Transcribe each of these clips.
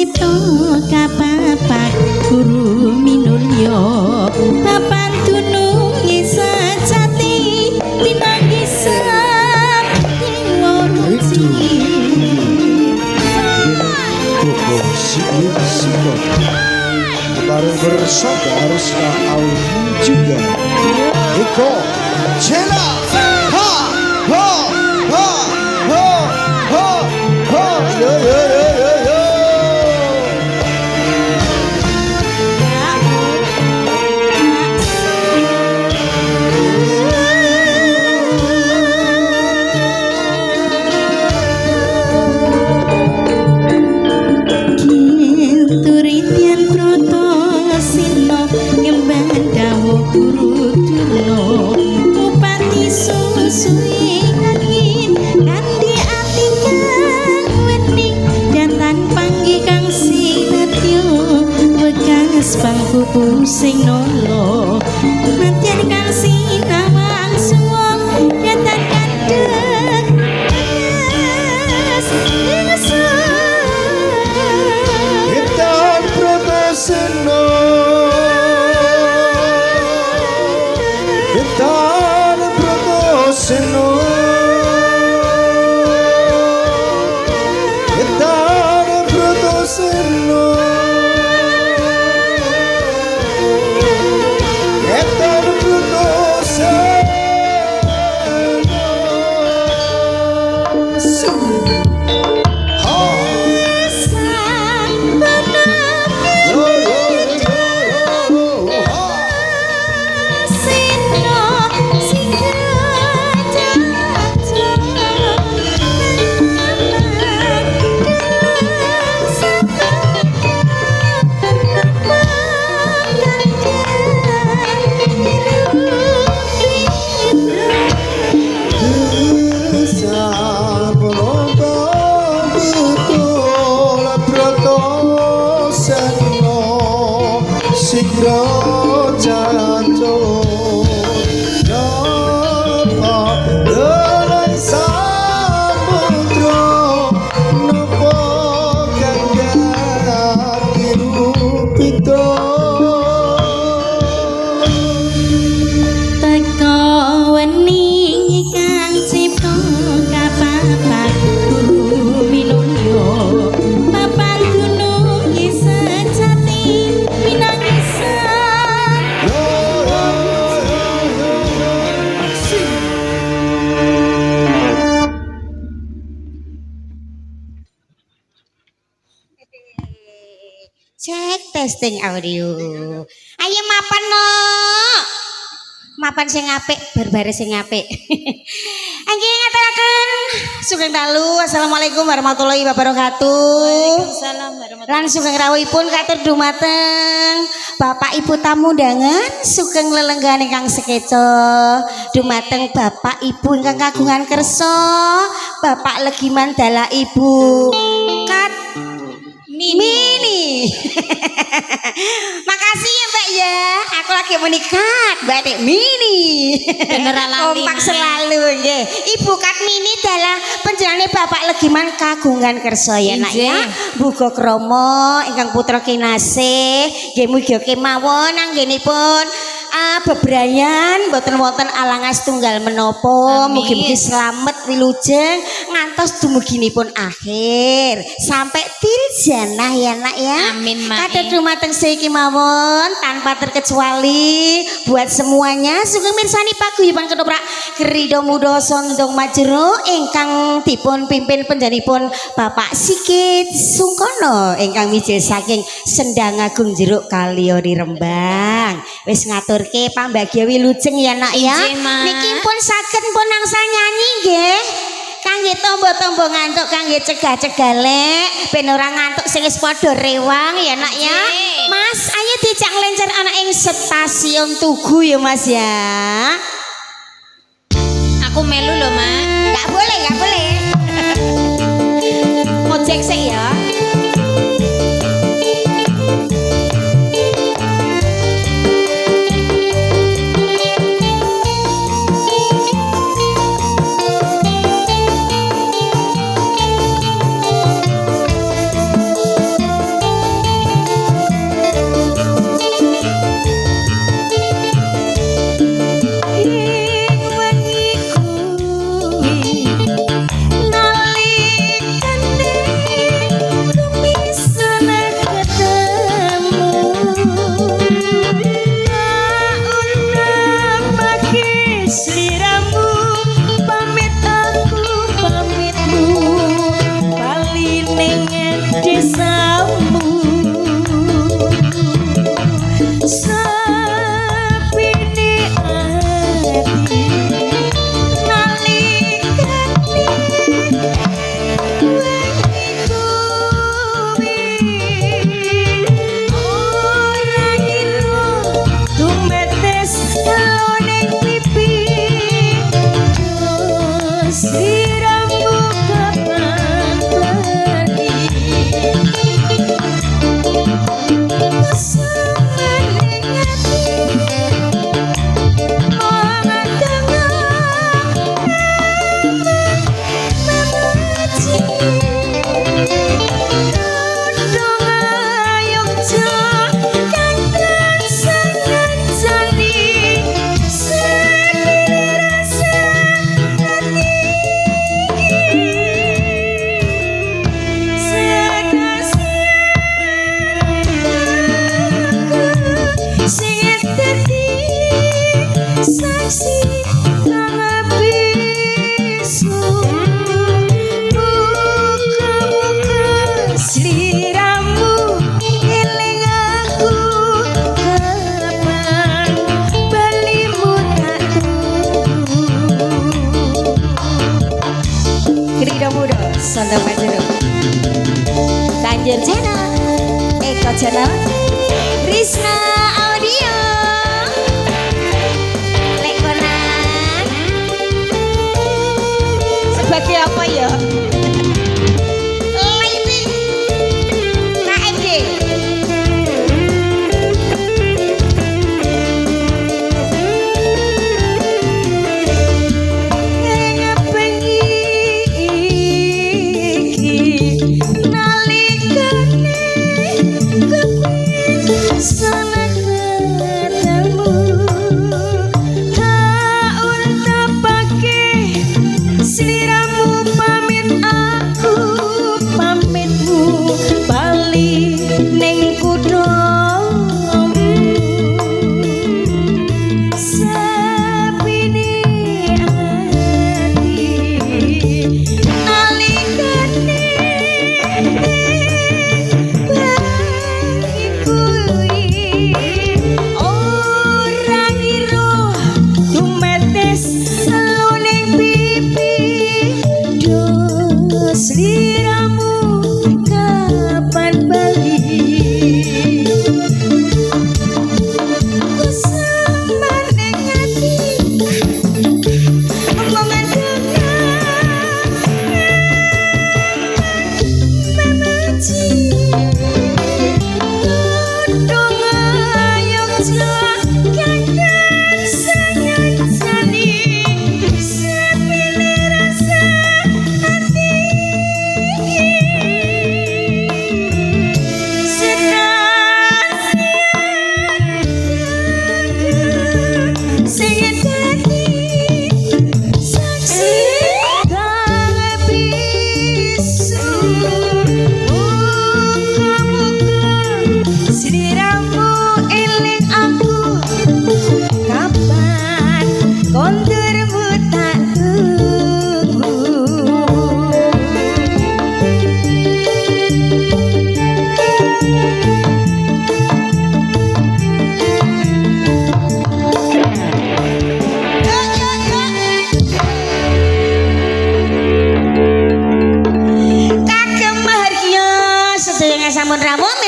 cipta kapapat guru minulya papan dununge sejati pinanggisan itu Koko Siko bareng bersaudara Audi juga Eko Cela ha ha ha ha ha ha yo yo yo yo yo Turitian proto sino ngembang dawuh guru durna upati susui angin kandi ati kang wening datan panggi kang sinetyo wekas bangku pusing nolo matian kang sinawang suwung datan kandhek Seno Gitar Proto Seno Gitar Proto Seno Gitar Proto Cek testing audio. Ayo mapan no. Mapan sing apik, barbares sing apik. Angge ngaturaken sugeng dalu. Assalamualaikum warahmatullahi wabarakatuh. Waalaikumsalam warahmatullahi wabarakatuh. Lan sugeng rawuhipun katur dumateng Bapak Ibu tamu undangan, sugeng lelenggan ingkang sekeca dumateng Bapak Ibu ingkang kagungan kersa, Bapak Legiman Dala Ibu Kat Mini. Makasih ya Mbak ya. Aku lagi menikah Mbak Dek Mini. Kompak selalu nggih. Ibu Kat Mini adalah panjenengane Bapak Legiman kagungan kersa ya nak ya. Buga krama ingkang putra kinasih nggih mugi kemawon anggenipun bebrayan mboten wonten alangan setunggal menapa. Mugi-mugi slamet wilujeng ngantos dumuginipun akhir sampai tirjanah ya nak ya. Amin mak. Kados dumateng siki mawon tanpa terkecuali buat semuanya sugeng mirsani paguyuban ketoprak Kerido Muda Sondong Majero ingkang dipun pimpin panjenenganipun Bapak Sikit Sungkono ingkang mijil saking Sendang Agung Jeruk Kaliori Rembang. Wis ngaturke pambagya wilujeng ya nak ya. Niki pun saged pun nangsa nyanyi nggih. Kangge tombo-tombo ngantuk kangge cegah-cegah lek ben ora ngantuk sing wis padha rewang ya nak ya. Mas, ayo dijak lencer ana ing stasiun Tugu ya Mas ya. Aku melu loh mak. Enggak boleh, enggak boleh. Ojek sik ya. Muda Sondong Majero. Banjur channel Eko channel Risna Audio. Lek konan sebagai apa ya? Lady KMD.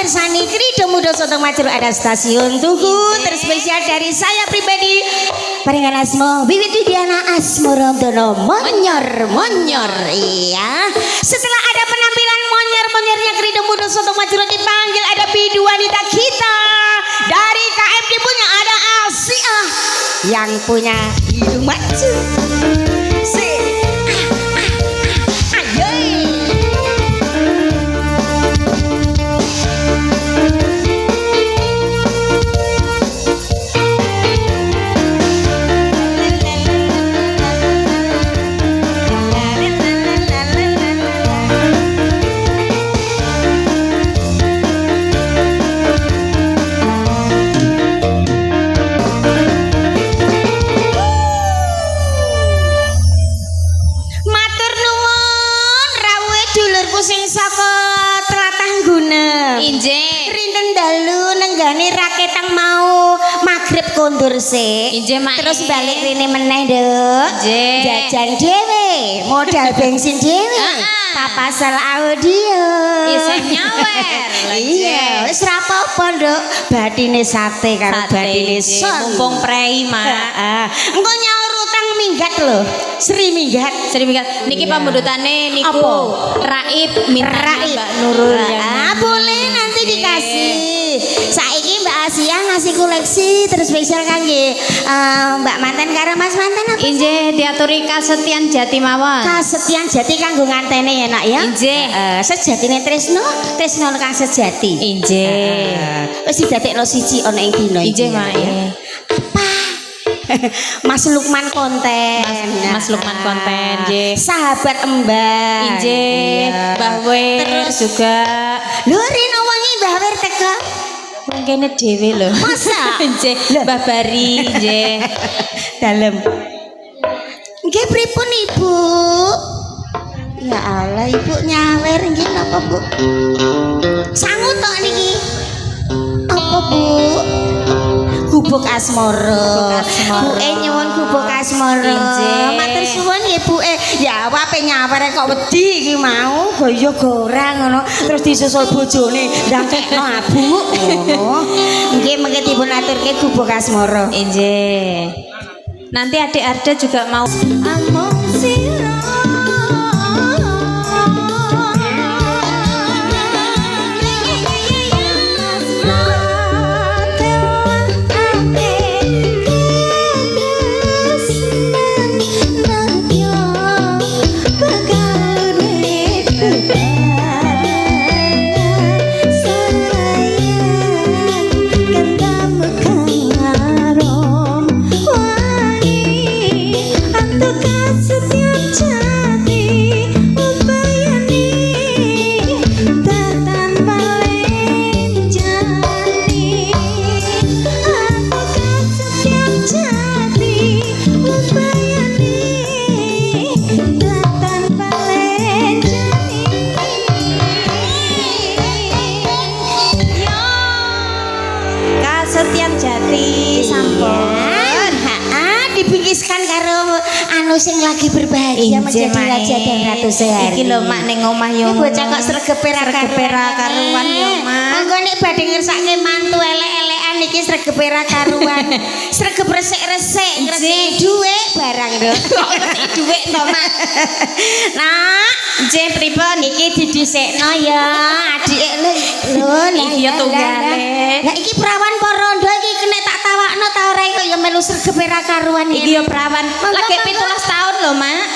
Mirsani Krido Muda Sondong Majero ada stasiun Tugu terspesial dari saya pribadi paringan asmo Wiwit Widiana Asmorondono Monyor. Iya, setelah ada penampilan monyornya Krido Muda Sondong Majero dipanggil ada bidu wanita kita dari KMD punya ada Asia yang punya hidung maju. Raketang mau magrib kondur sih. Terus balik rene meneh nduk. Jajan dhewe, modal bensin dhewe. Papasal audio. Isih nyawer. Iya, wis ra apa-apa nduk. Bathine sate karo bathine son. Mumpung prei mah. Heeh. Engko nyaur utang minggat lho. Sri minggat. Niki pambudutane niku Raib minta Mbak Nurul. Boleh nanti dikasih. Saiki Mbak Asia ngasih koleksi terus spesial kangge Mbak Manten karo Mas Manten apa? Injih diaturi kasetyan jati mawon. Kasetyan jati kanggo ngantene ya nak ya. Injih. Sejatine Tresno kang sejati. Injih. Wis didadekno siji ana ing dina iki. Injih, Mak. Apa? Mas Lukman konten. Mas Lukman konten, nggih. Sahabat Mbak. Injih. Mbah Wer Terus juga. Lho rino wengi Mbah Wer teko. Kene dhewe lho. Masa? Nggih, Mbah Bari nggih. Dalem. Nggih pripun Ibu? Ya Allah, Ibu nyawer nggih napa, Bu? Sangu tok niki. Apa, Bu? gubuk asmara. Buke nyuwun gubuk asmara. Injih. Matur suwun nggih buke. Ya ape nyaware kok wedi iki mau gaya gorang ngono terus disusul bojone ndangkekno abu ngono. Nggih mengke dipun aturke gubuk asmara. Injih. Nanti adik Arda juga mau Among sira Setiap jati sampun. Dibingkiskan karo anu sing lagi berbahagia menjadi raja dan ratu sehari. Iki lho mak ning omah yo. Iki bocah kok sregepe ra karuan yo mak. Monggo nek badhe ngersake mantu elek-elekan iki sregepe ra karuan. Sregep resik-resik, ngresiki dhuwit barang lho. Kok ngresiki dhuwit to mak. Nak, nggih pripun iki didhisikno ya adike lho. Iki ya tunggale. Lah iki perawan porondo iki kena tak tawakno ta ora kok ya melu sregepe ra karuan. Iki yo perawan. Lagi 17 tahun lho, Mak.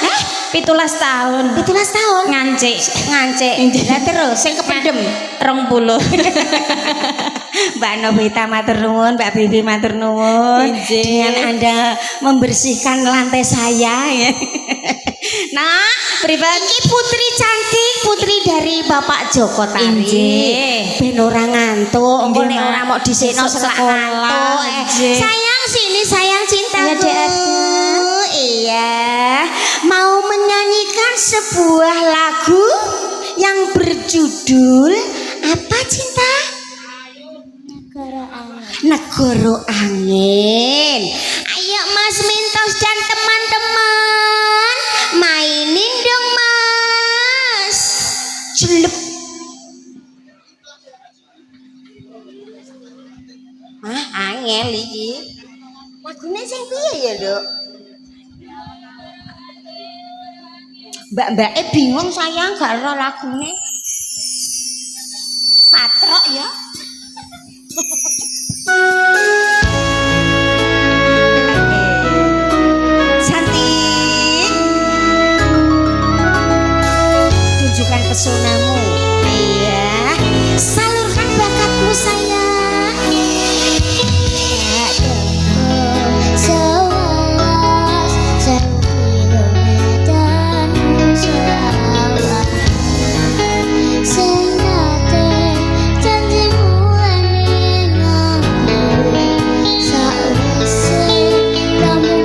17 tahun. 17 tahun Ngancik. Lah terus sing kependem 20. Mbak Novita matur nuwun, Mbak Bibi matur nuwun. Injih. Dengan Anda membersihkan lantai saya ya. Nah, pribadi putri cantik, putri dari Bapak Joko Tari. Injih. Ben ora ngantuk, engko Injih, nek Mak. ora mau dhisikno Besok selak sekolah, ngantuk. injih. Sayang sini sayang cintaku. Iya, Dek Arda. Iya, mau menyanyikan sebuah lagu yang berjudul apa cinta? Negoro Angin. Ayo Mas Mintos dan teman-teman mainin dong Mas. Celep. Angel iki. Lagune sing piye ya, Dok? Mbak-mbake bingung sayang gak ero lagune. Patrok ya. Cantik, tunjukkan pesonamu. Iya, salurkan bakatmu sayang. Sewelas 1000 kilometer selawat sing nate janjimu ning aku sakwise kamu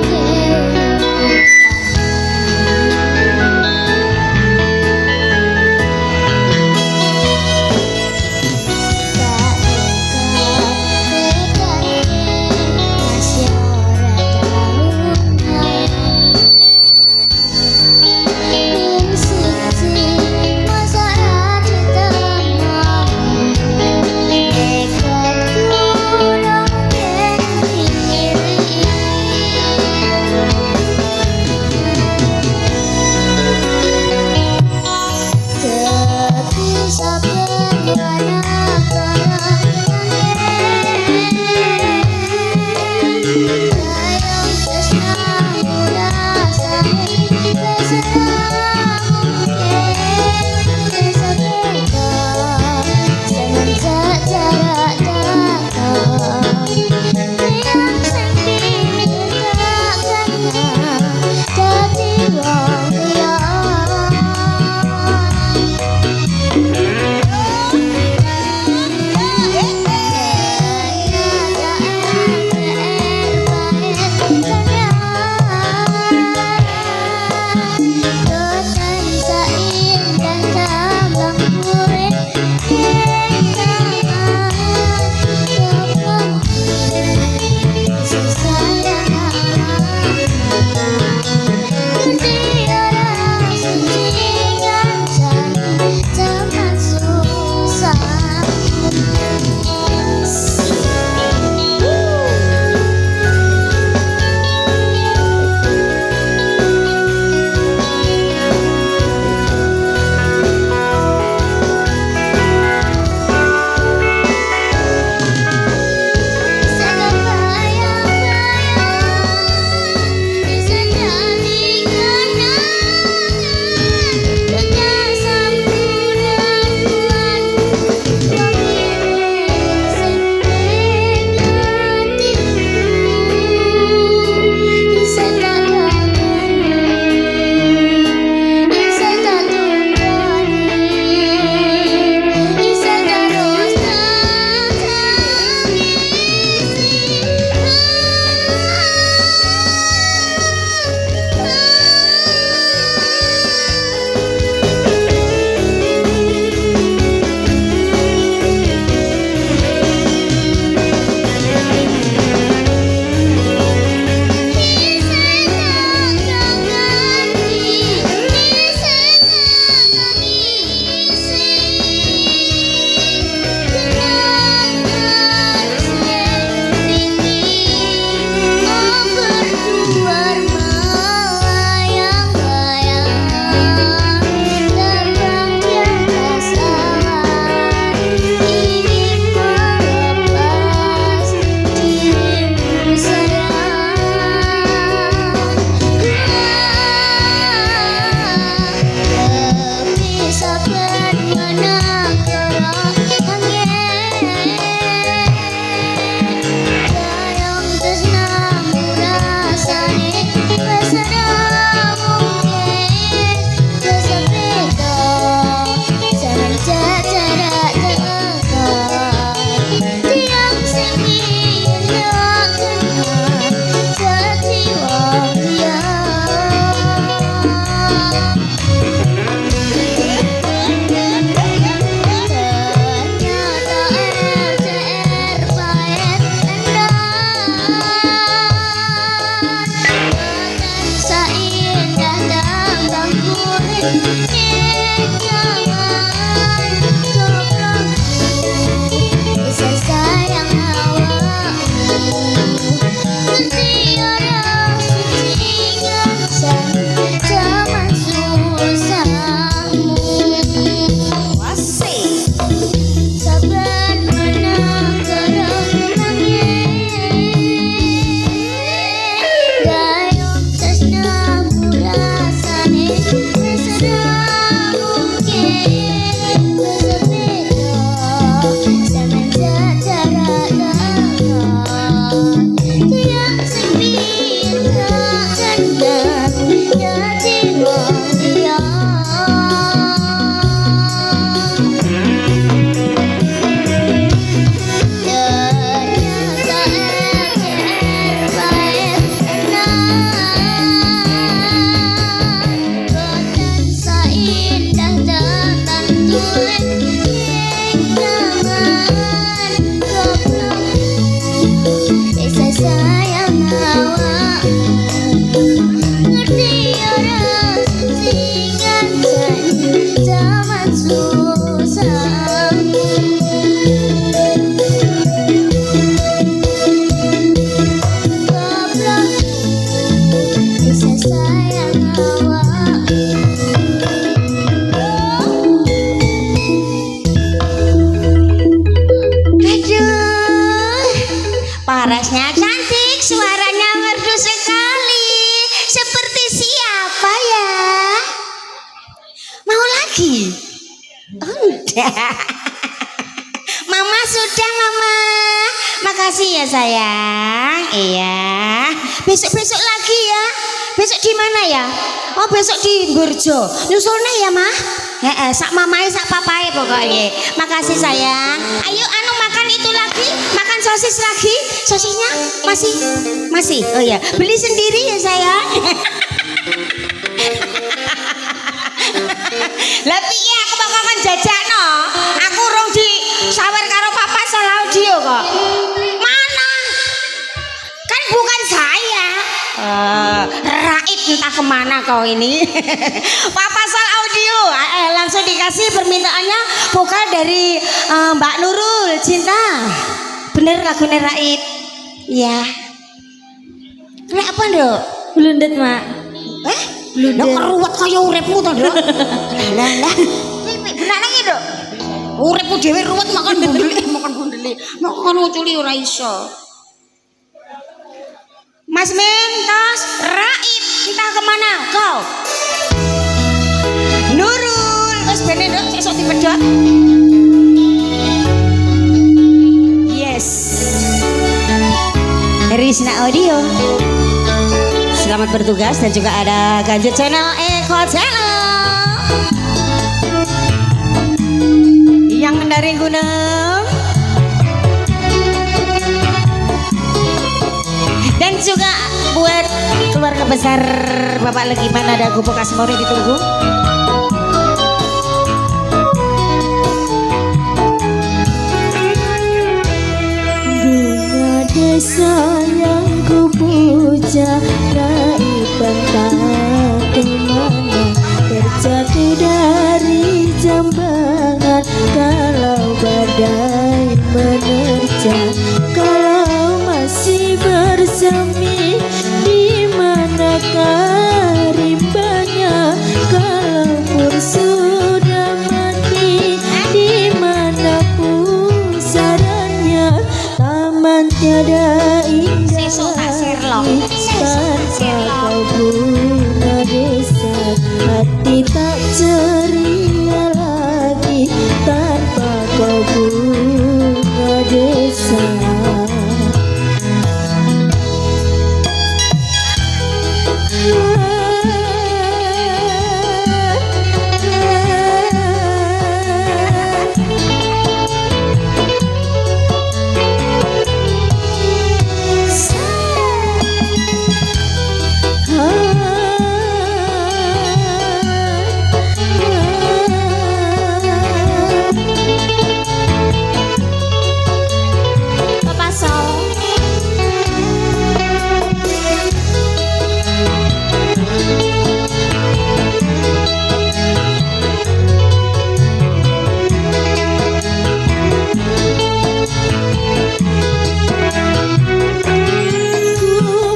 bisa sayang awak. Aduh, parasnya cantik, suaranya merdu sekali. Seperti siapa ya? Mau lagi? Oh, enggak. Mama sudah, Mama. Makasih ya sayang. Iya. Besok-besok lagi ya. Besok di mana ya? Oh, besok di Burjo. Nyusulnya ya, Mah? Heeh, sak mamai sak papai pokoknya. Makasih sayang. Ayo anu makan itu lagi, makan sosis lagi. Sosisnya masih. Oh ya, beli sendiri ya sayang. Lah piye aku bakalan jajakno? Aku urung di sawer karo Papa Sal Audio kok. Mana? Kan bukan saya. Raib entah kemana kau ini. Papa Sal Audio langsung dikasih permintaannya vokal dari Mbak Nurul Cinta. Bener lagunya Raib. Iya. Kenapa Nduk? Blundet, Mak. Lo keruwet kaya uripmu to, Nduk. Lah. Benar nang Nduk. Uripmu dhewe ruwet makan bundele. Makan uculi ora iso. Mas Mentos, Raib, entah kemana kau? Nurul, wis bene Nduk, sesuk dipedhot. Yes. Risna Audio. Selamat bertugas dan juga ada Ganjut Channel Eko Channel yang dari Gunung dan juga buat keluarga besar Bapak Legiman ada Gubuk Asmori ditunggu. Bunga desa yang ku puja, Raiban tak kemana, terjatuh dari jambangan. Kalau badai menerjang, kalau masih bersemi, di manakah rimbanya? Kalaupun sudah mati, di mana pusarannya? Taman tiada indah tanpa kau bunga desa. Hati tak ceria lagi tanpa kau bunga desa. Papa Sal.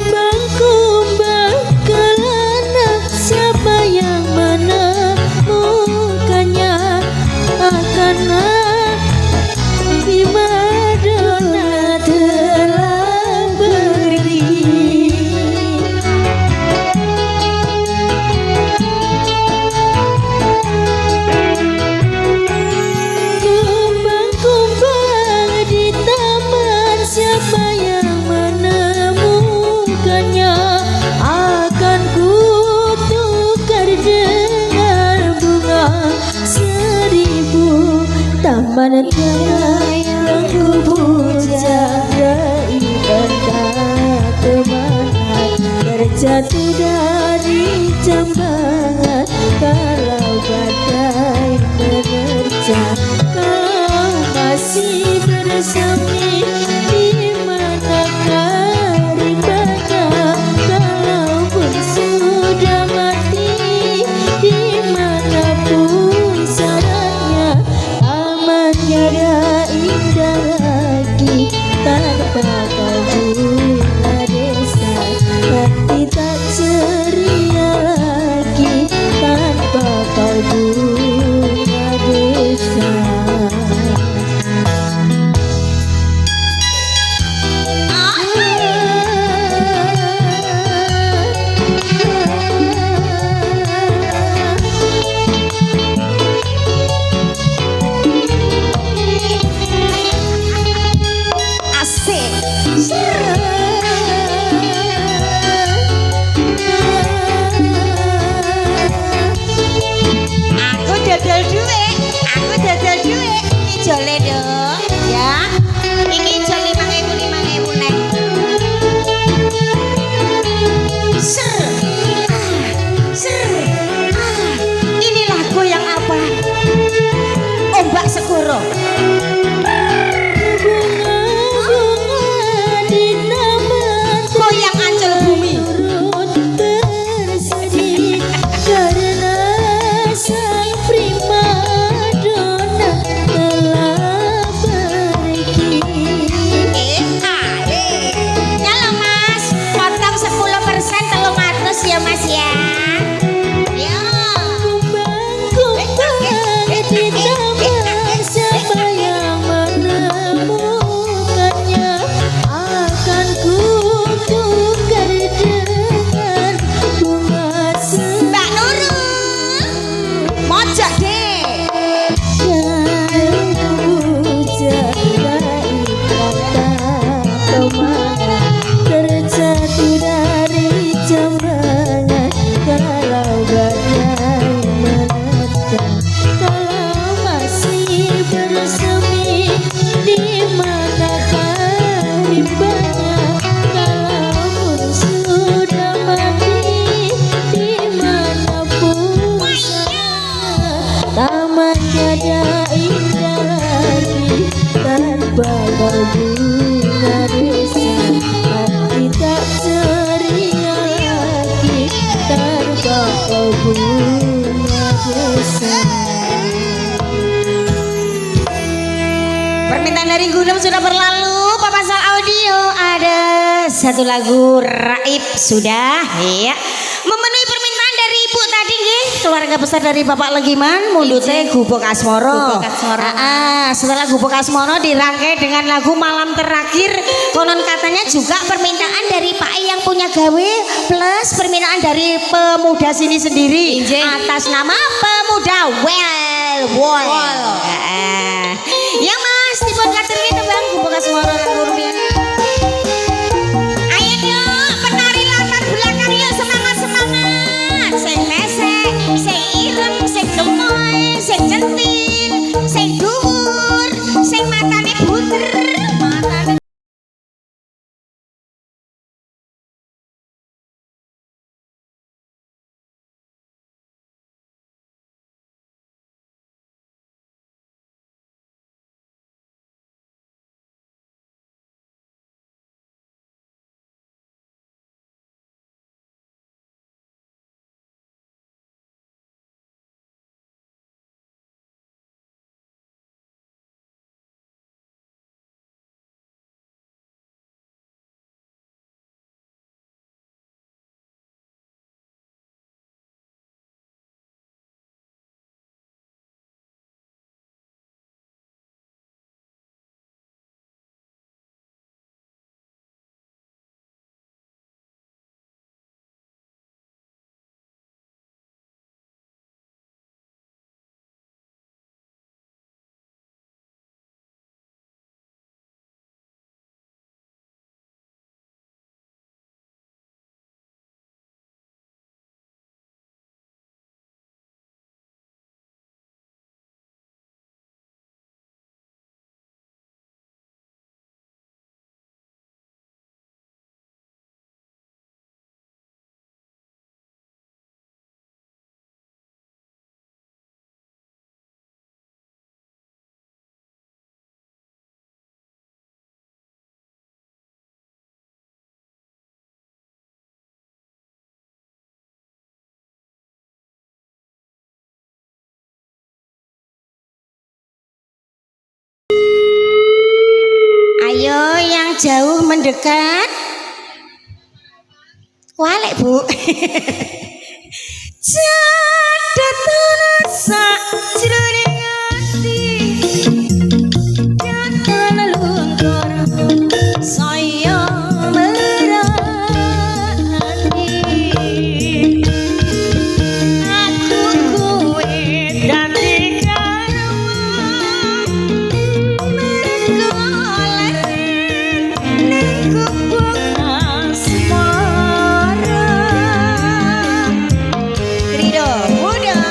Kumbang-kumbang kelana, siapa yang menemukannya? Akanlah di Madonna telah berdiri. Kumbang-kumbang di taman, siapa yang menemukannya? Akan ku tukar dengan bunga seribu. Taman tiada yang ku puja, Raiban tak kemana, terjatuh dari jambangan. Kalau badai menerjang, kau masih bersemi, di manakah rimbanya? Kalaupun sudah mati, di mana pusarannya? taman siapa yang menemukannya akan ku tukar dengan bunga Mbak Nurul mojok deh. dan puja baik kata kemana terjatuh dari jambangan kalau badai menerjang kalau masih bersemi di manakah rimbanya kalaupun sudah mati di manapun taman tiada indah lagi tanpa bunga desa hati tak ceria lagi tanpa bunga desa. Permintaan dari Gunung sudah berlalu. Papa Sal Audio ada satu lagu Raib sudah ya. Memenuhi permintaan dari Ibu tadi nggih. Keluarga besar dari Bapak Legiman mundute Gubuk Asmoro. Gubuk Asmoro. Setelah Gubuk Asmoro dirangkai dengan lagu Malam Terakhir. Konon katanya juga permintaan dari Pak E yang punya gawe plus permintaan dari pemuda sini sendiri Injing. atas nama Pemuda Well. Ya Mas, dipun katering tembang Gubuk Asmoro kanggo rumiyin. Ayo yuk, penari latar belakang yuk semangat. Sing mesek, sing ireng, sing gemoy, sing centil, sing dhuwur, sing matane bunder, matane Ayo yang jauh mendekat. Walek Bu. Jadatan sak jroning ati. Jangan luntur saya merani. Aku kowe dadi karwan. Mergoler ning Gubuk Asmoro. Krido muda.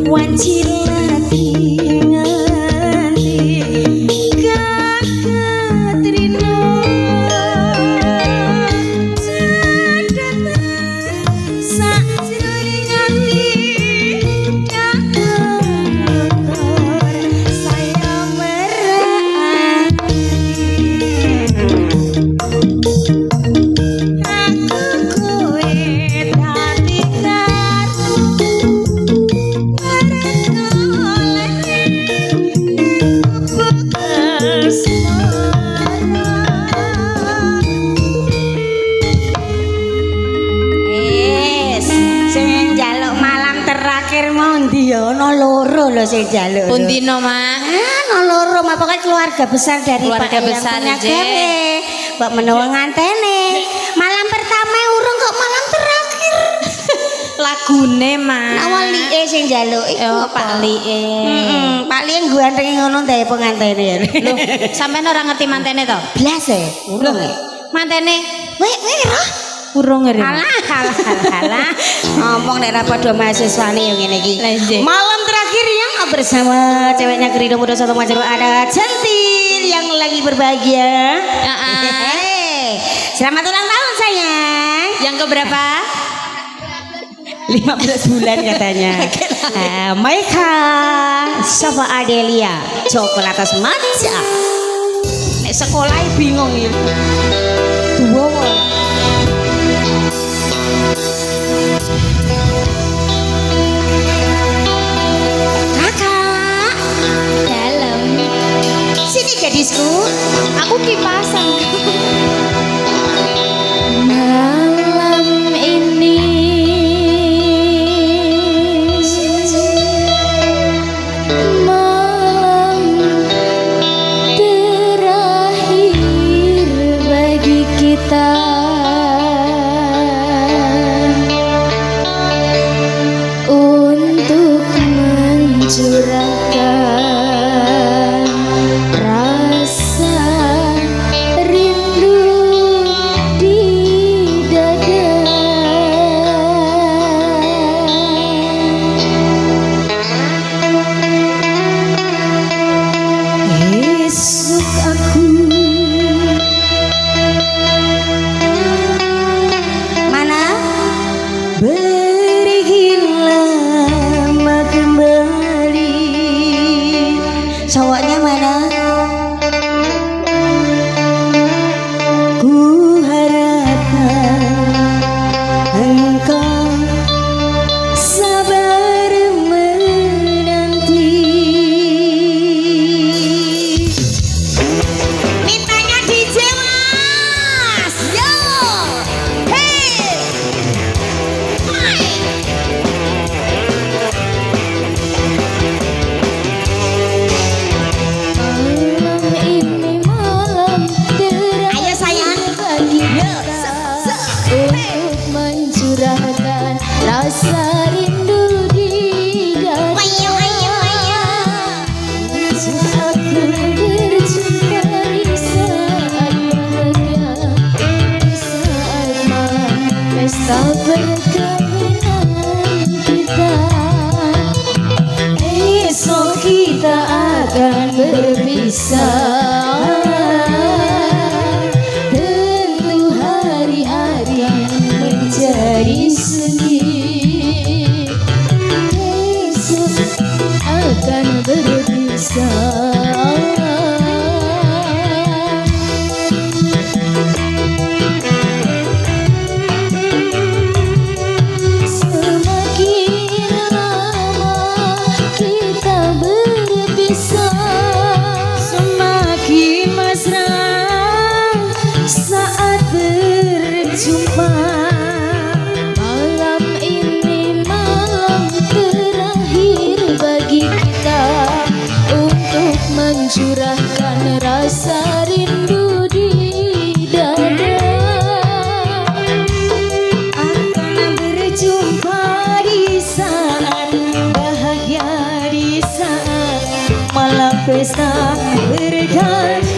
wanci lagi nganti kakak trino cedatan sakjroning ati kakor saya merati aku kowe dadi kartu ono loro lho sing njaluk. Pundino, Mak? Ono loro, Mak, pokoke keluarga besar dari Keluarga Pak Yang besar, punya Je. gawe. Mbak menawa ngantene. Malam pertama urung kok malam terakhir. Lagune, Mak. Awal liye sing njaluk iku Oh, Pak Lie. Pak Liye ganteng ngono ndae pengantene ya. Loh, sampean ora ngerti mantene to? Blas e, urung e. Mantene Weh, roh. urung ngeri. Alah. Ngomong nek ra padha mahasiswane yo ngene iki. Lah, Je. Malam terakhir yang bersama ceweknya Kerido Muda Soto Majero ada Centil yang lagi berbahagia. Hehehe. Selamat ulang tahun sayang. Yang keberapa? 15 bulan katanya. Maika Safa Adelia Coklatas Matcha. Nek sekolah bingung ya. Dua wong. Kakak Dalam. sini gadisku. Aku kipasan. Malam ini malam terakhir bagi kita. Untuk mencurahkan rasa rindu di dada. Esok aku mana berilah kembali. Cowoknya mana? Ku harapkan engkau sabar menanti. Mintanya DJ Mas. Yo. Hey. Hai. Malam ini malam terakhir Ayo sayang. bagi Yo. kita untuk mencurahkan rasa rindu di dada. Ayo. Aku berjumpa di saat bahagia, di saat malam pesta perkawinan kita. Esok kita akan berpisah. Tentu hari-hari menjadi sedih. Esok akan berpisah. Semakin lama kita berpisah, Semakin mesra saat berjumpa. malam ini malam terakhir bagi kita untuk mencurahkan rasa rindu di dada. Akan berjumpa di saat bahagia, di saat malam pesta berganti.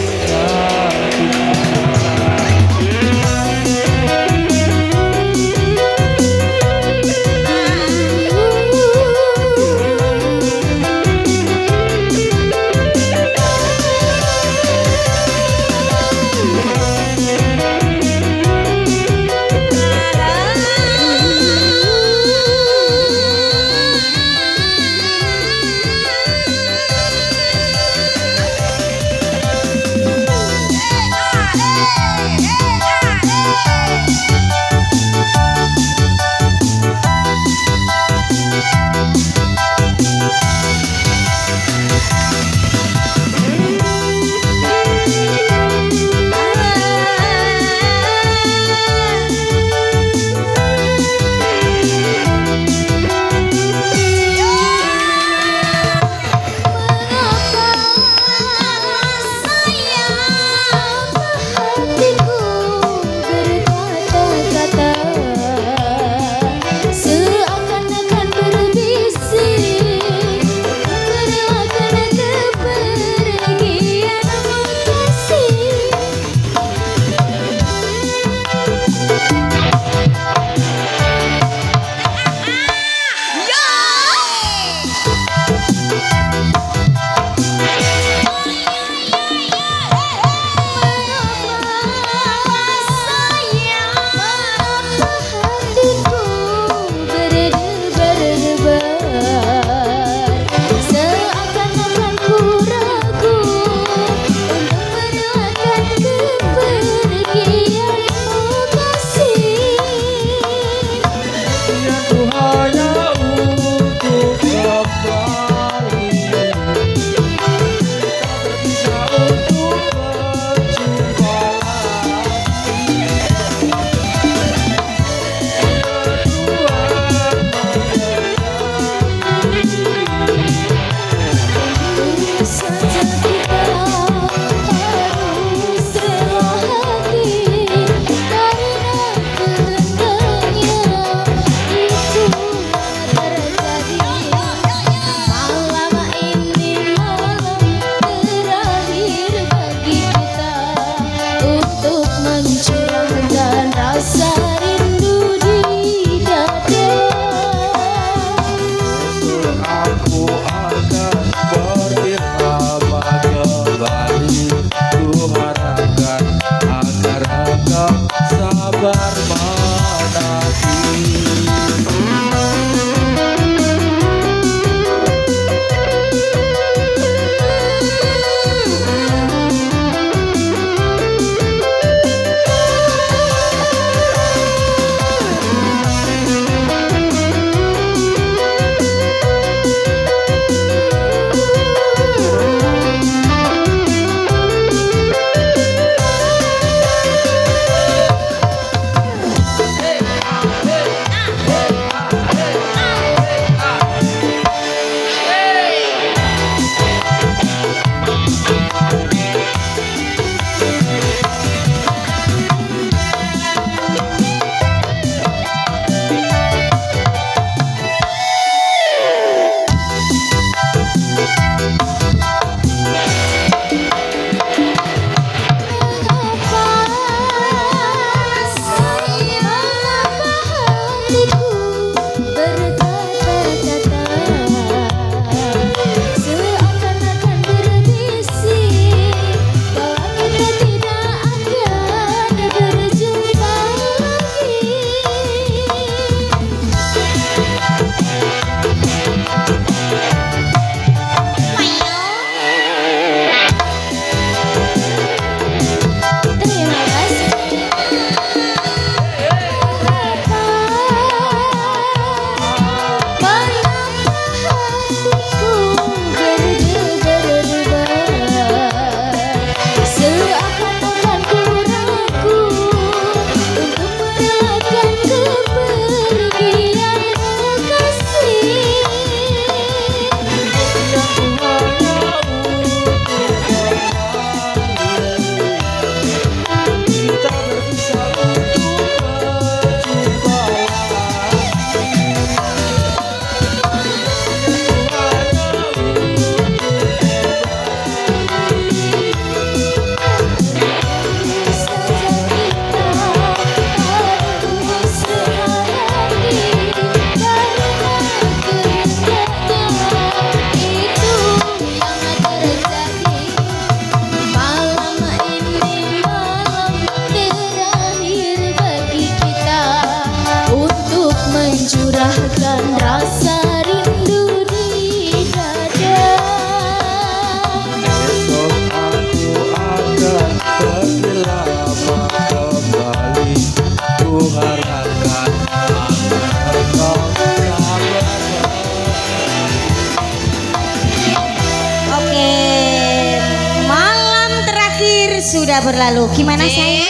sudah berlalu. Gimana saya?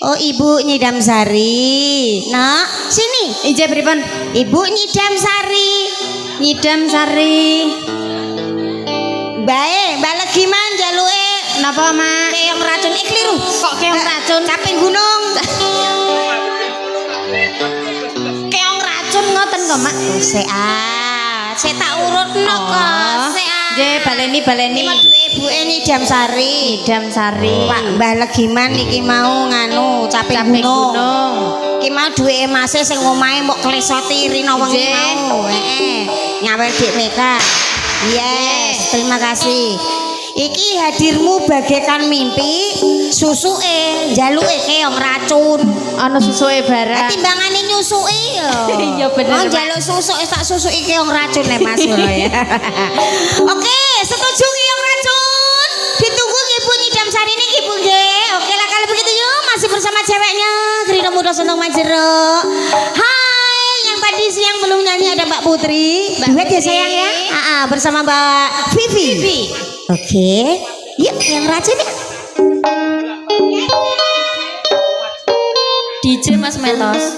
Oh, Ibu Nyidam Sari. Nah, sini. Ije pripun? Ibu Nyidam Sari. Nyidam Sari. Bae, balik gimana jaluke? Napa, Mak? Keong racun keliru. Kok keong racun? Caping gunung. Keong racun ngoten kok, Mak. Saya tak urutno kok. Nggih, baleni. Iki duwe ibuke Nyidam Sari. Nyidam Sari. Pak Mbah Legiman iki mau nganu caping gunung. Iki mau duwe emase sing omahe mbok klesoti rino wengi mau. Heeh. Nyawel Dik Meka. Yes, terima kasih. Iki hadirmu bagaikan mimpi, susuke jaluke keong racun. Ana susuke barang. Timbangane nyusuki yo. Iya bener, Oh, Mak. njaluk susuk tak susuki keong racun le Mas ngono ya. Oke, setuju keong racun. Ditunggu Ibu Nyidam Sari niki Bu nggih. Oke lah kalau begitu yuk masih bersama ceweknya Gerina Muda Sentung Majero. Hai, yang tadi siang belum nyanyi ada Mbak Putri. Duet ya sayang ya. Bersama Mbak Vivi. Oke. Yuk yang racun ya. DJ Mas Metos.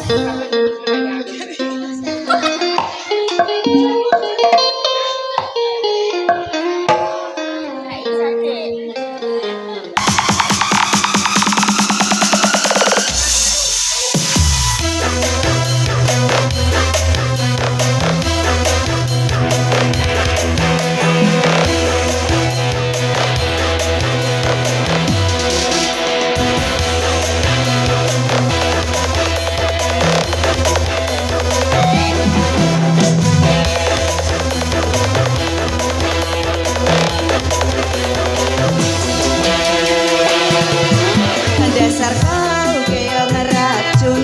Dasar kau keong racun,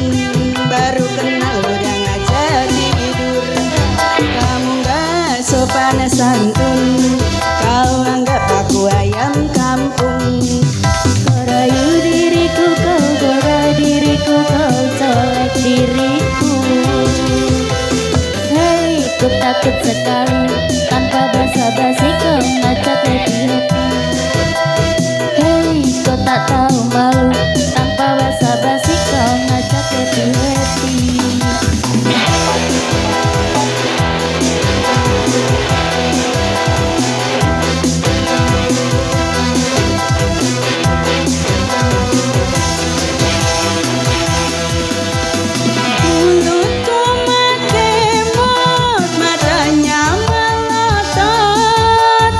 baru kenal udah ngajak tidur. Kamu gak sopan santun, kau anggap aku ayam kampung. Korayu diriku kau goda diriku kau colek diriku. Hei, ku takut sekali tanpa basa-basi kau ngajak happy. Hei, kau tak tahu malu tanpa basa-basi kau ngajak happy. Mulutku makemot, matanya melotot.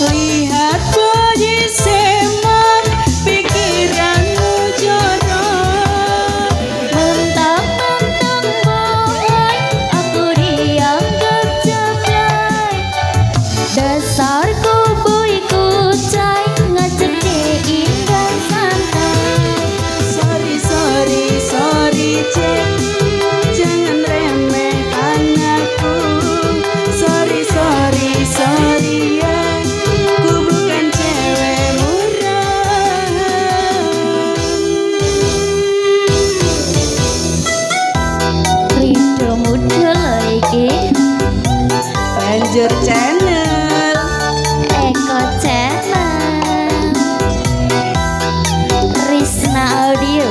Lihat body semut, pikiranmu jorok. Mentang-mentang bohong, aku dianggap ceplay. Dasar kubui kucai, ngajak diindah santai. Sorry cek, jangan remehkan aku. Sorry ya, ku bukan cewek murah. Rido muda lagi, Banjur channel Eko Channel, Risna Audio.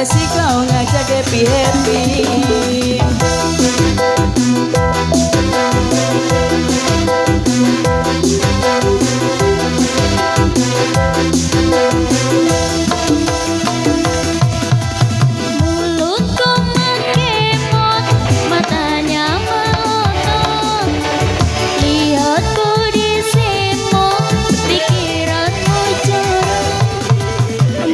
basa-basi kau ngajak happy-happy. Mulutku mengkemot, matanya melotot. Lihatku disimuk, pikiranmu jorok.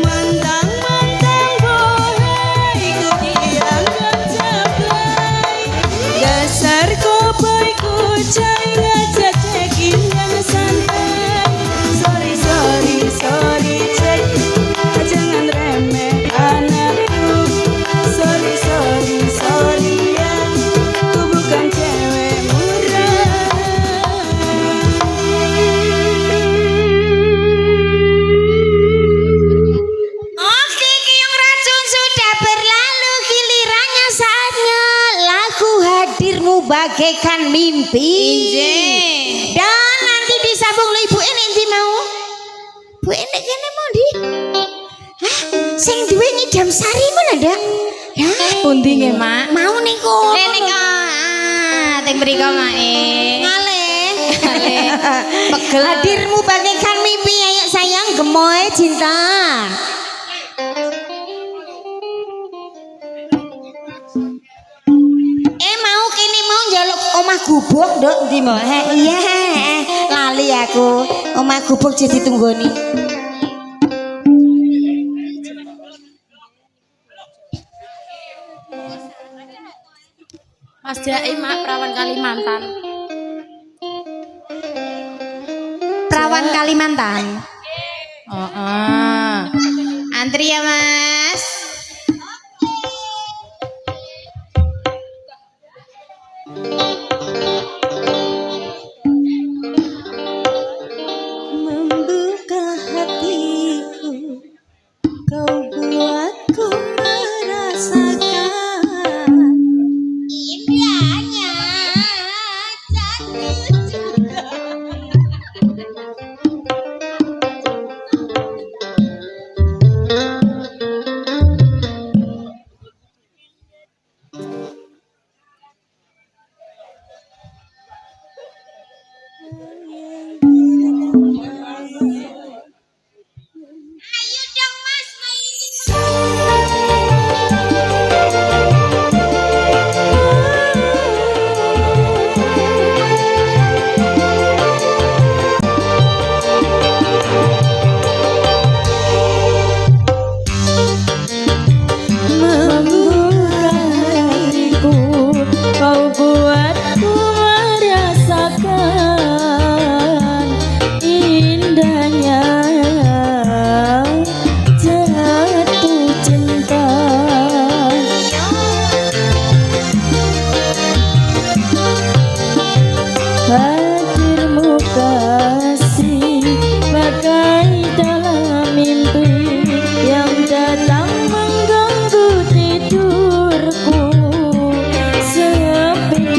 Mantang-mantang bohai, ku dianggap jablay. Dasar koboy kucai, ngajak cekin yang santai. Sorry, sorry, sorry cek, jangan remeh anakku. Sorry, sorry, sorry ya, ku bukan cewek murah. Oke, Kiyong Racun sudah berlalu, gilirannya saatnya lagu hadirmu bagaikan mimpi. Dan nanti disambung lo ibu ini nanti mau. Bu ini kene mau di. Hah, sing duwe ngidam sari mana ada? Ya, Pundi nggih, Mak? mau niku. Rene kok. Teng mriko mae. Ngalih. Pegel. Hadirmu bagaikan mimpi, ayo sayang gemoy cinta. Mau kini mau njaluk omah gubuk nduk ndi mbok? Iya, lali aku. Omah gubuk jadi tunggoni. Mas Jaim, Mak, perawan Kalimantan. Perawan Kalimantan. Oh. Antri ya, Mas. Membuka hatiku, kau buatku merasakan. Indahnya jatuh cinta. Ayo dong Mas, mainin. Membuka hatiku, kau buatku merasakan indahnya jatuh cinta. Hadirmu kasih bagai dalam mimpi yang datang mengganggu tidurku. Sepi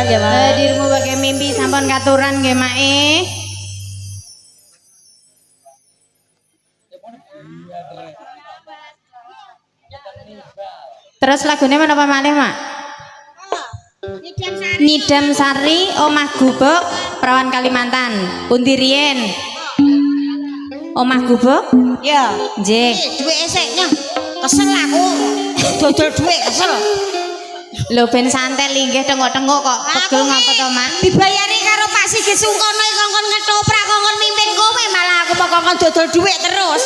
nggih, Mak. Hadirmu bagai mimpi sampun katuran nggih, Mak. Terus lagunya menapa malih, Mak? Nidam Sari, Omah Gubuk, Perawan Kalimantan. Pundi riyen? Omah Gubuk? Ya. Nggih. Duit eseknya. Kesel aku. Dodol duit kesel. Lho ben santai linggih tengok-tengok kok pegel ngapa to, Mak? Dibayari karo Pak Sigit Sungkono kongkon ngetoprak kongkon mimpin kowe malah aku mau kongkon dodol duit terus.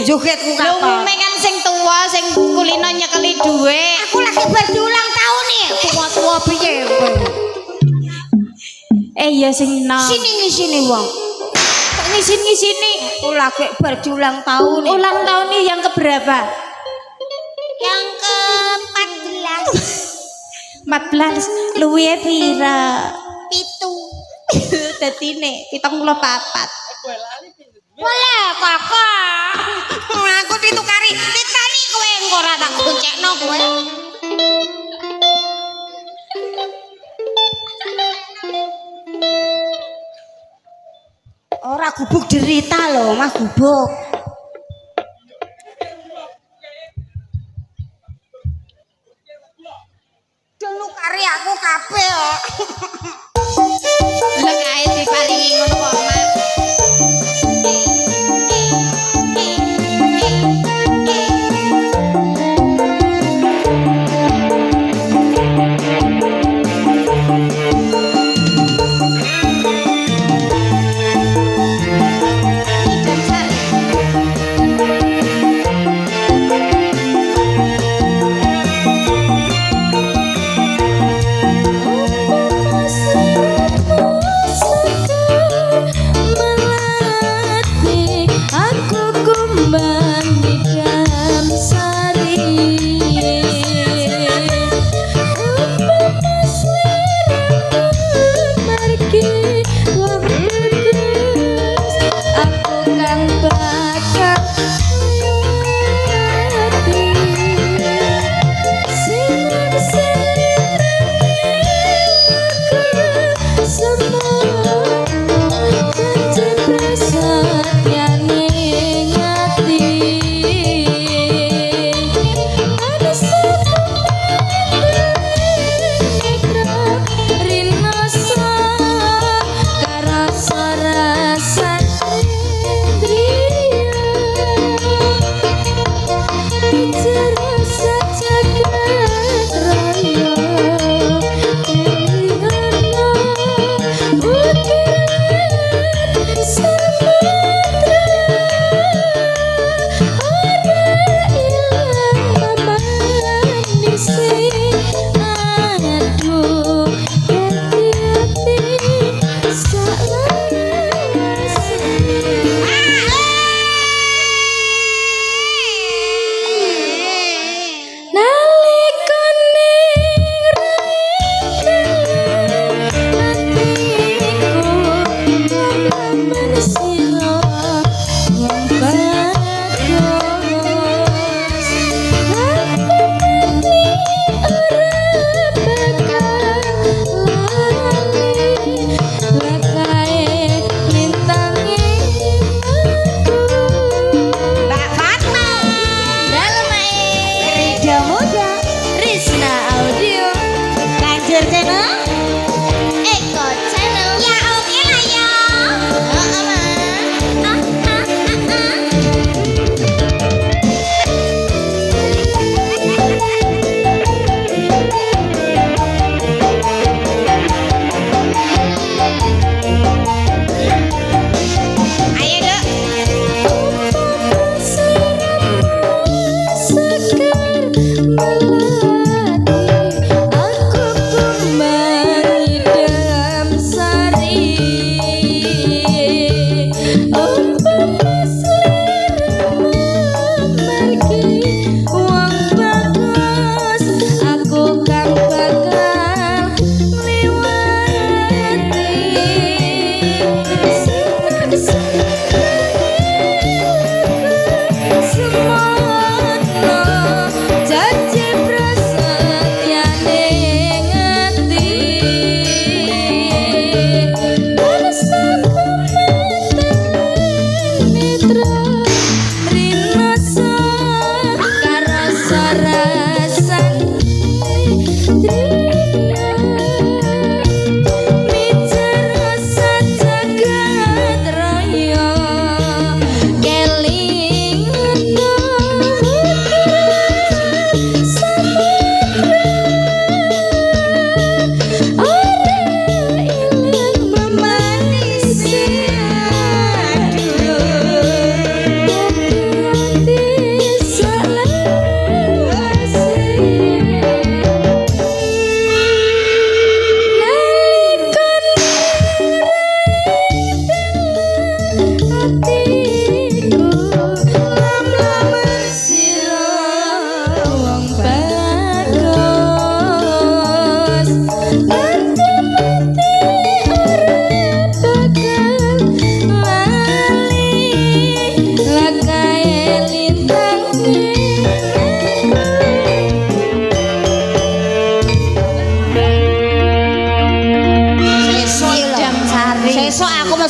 Jogetku Lho kapan? umume kan sing tuwa sing kulino nyekeli dhuwit. Aku lagi berulang tahun nih. Tua-tua piye kowe? Iya sing nom. Sini wong. Kok ngisin-ngisini? Aku lagi berulang tahun nih. Ulang tahun ini yang keberapa? Yang ke-14. 14. Luwih pira? Pitu. Dadine 74. Boleh kakak. Aku ditukari. Ditani kowe engko ora tak goncekno kowe. Ora gubuk derita loh, Mas gubuk. Dulu kari aku kabeh kok. Lah kae diparingi ngono kok, Mak. Nidam Sari.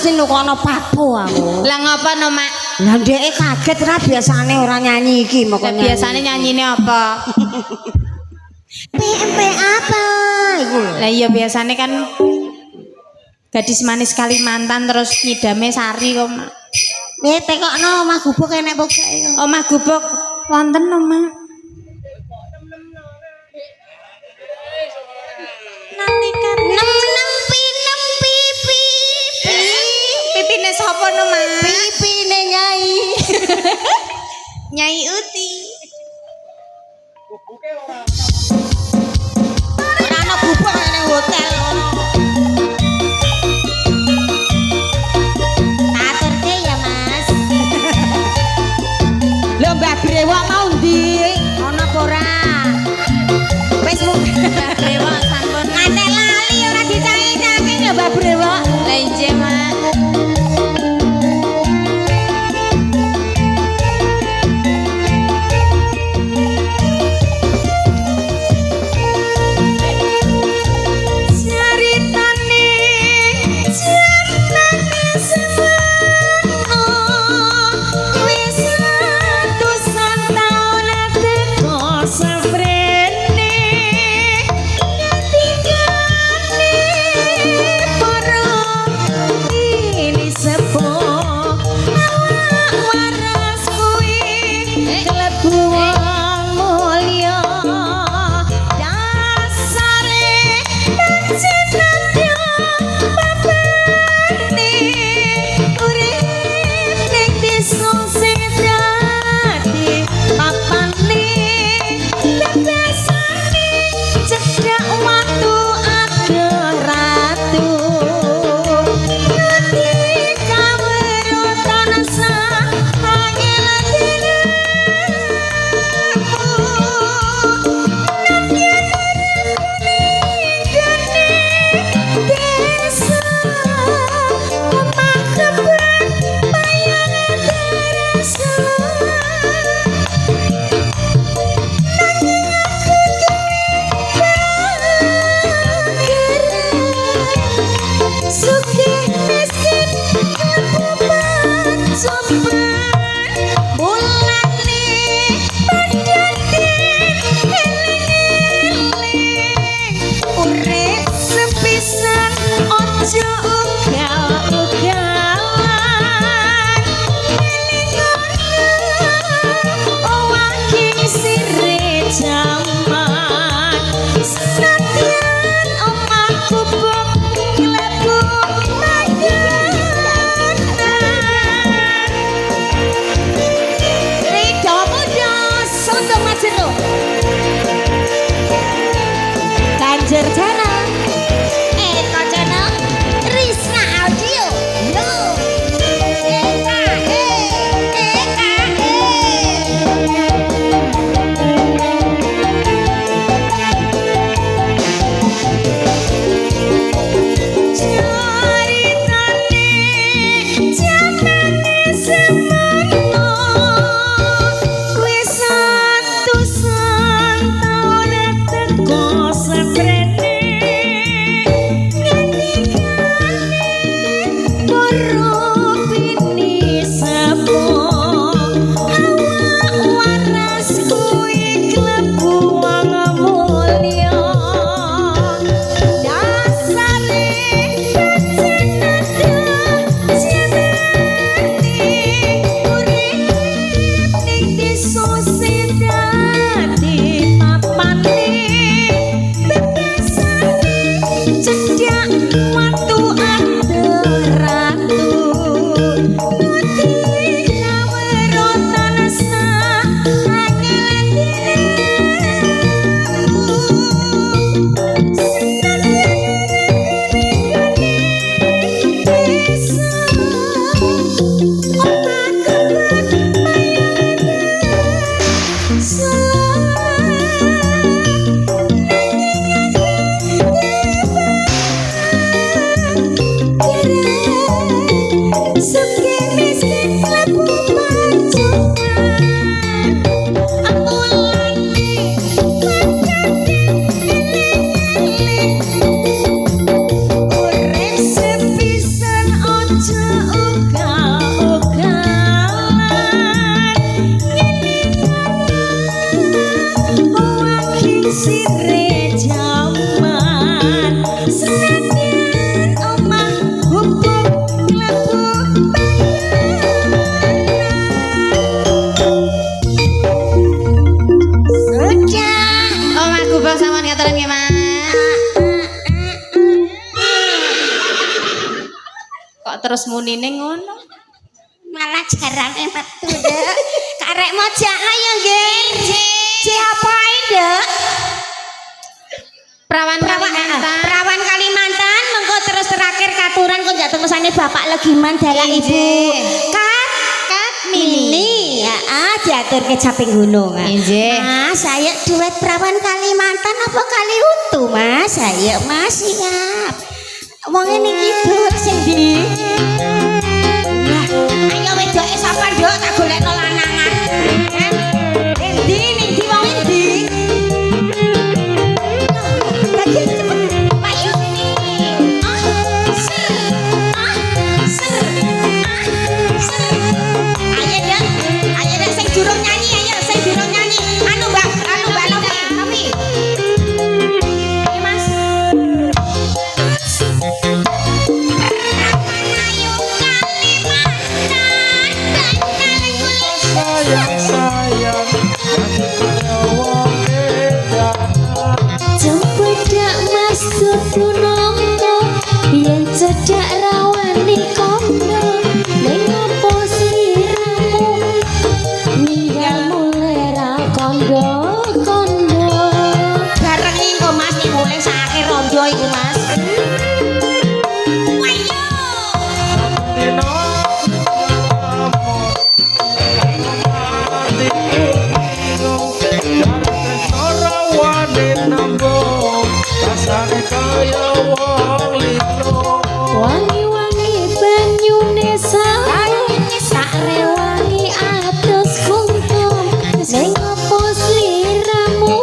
sing nukono papo aku. Lah ngapa no, Mak? Lah ndeke kaget ra biasane ora nyanyi iki Lah moko biasane nyanyine apa? PMP apa iku lho. Lah iya biasane kan gadis manis Kalimantan terus nyidame sari kok, Mak. Tekokno omah gubuk enek pokoke. Omah gubuk wonten no, Mak. Nalikan Nempi pipi. Pipine sapa no, Mak? Pipine Nyai. Nyai Uti. Ora ana gubuk kaya ning hotel. Aturke ya, Mas. Lho Mbak Brewok mau ndi? Ana apa ora? Wis mung Brewok sampun. ngantek lali ora dicake-cake ya Mbak Brewok. Lah inje, Mak. Caritane jambane semono wis ratusan taun teko saprene sire jaman senadyan omah hukum klebu sudah Oh, Mas Gubeng sampean ngaturan nggih, Mas. Kok terus munine ngono? malah jarang metu dek karek mojak ayo nggih diapain dek Perawan Kalimantan. perawan Kalimantan mengko terus terakhir katuran kok jatuh mesane bapak legiman dalah ibu kat mini ya diatur ke caping gunung Injih. mas saya duet perawan Kalimantan apa kali utuh mas ayo mas siap wong ini gitu sing di ayo wedoke sapa nduk tak golekno lanangan endi ning di wong endi lagi cepet ayo ayo dak sing durung nyanyi ayo sing durung nyanyi anu mbak Novi ayo mas sayang sayang kaya wong edan Jempedak mas tuku nongko Biar cedak rawani kondo Neng apa siramu Ninggal mulai ra kondo-kondo bareng engko mas ning mulai saking rondo iku mas wayo dino mati ora wani nambung rasane kaya wong lilo Wangi-wangi banyune sae Sak rewangi atus kuntum Neng apa sliramu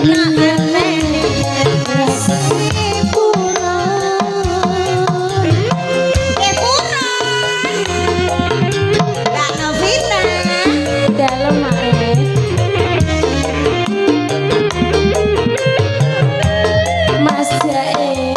Ninggal rasane puron Mbak Novita Dalem ae Mas Jae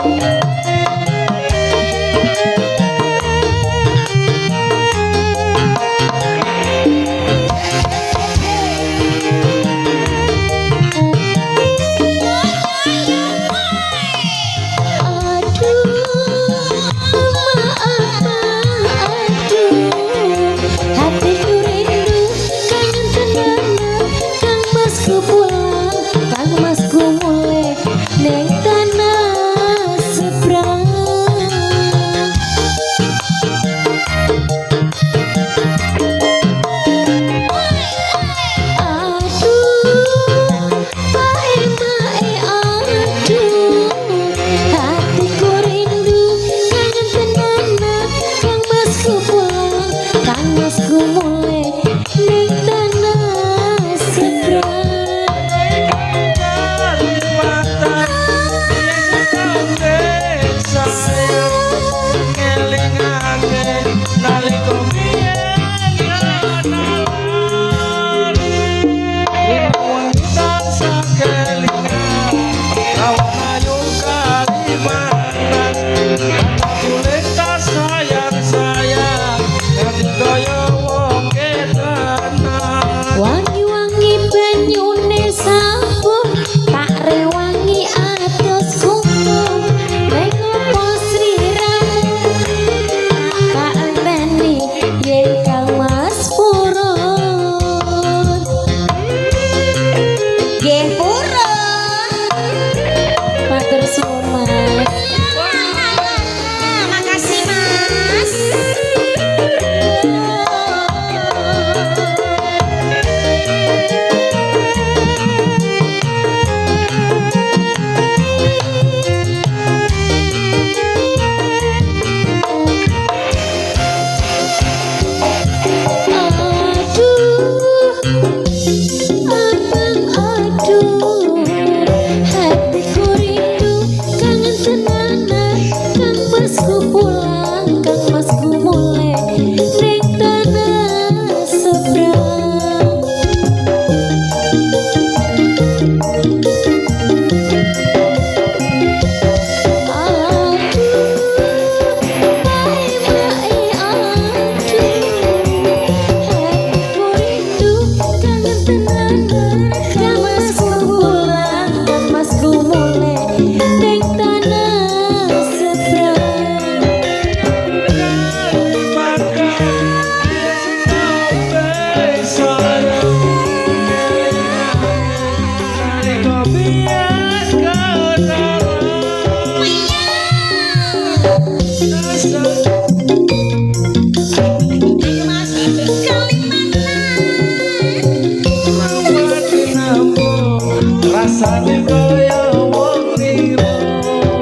rasane kaya wong lilo.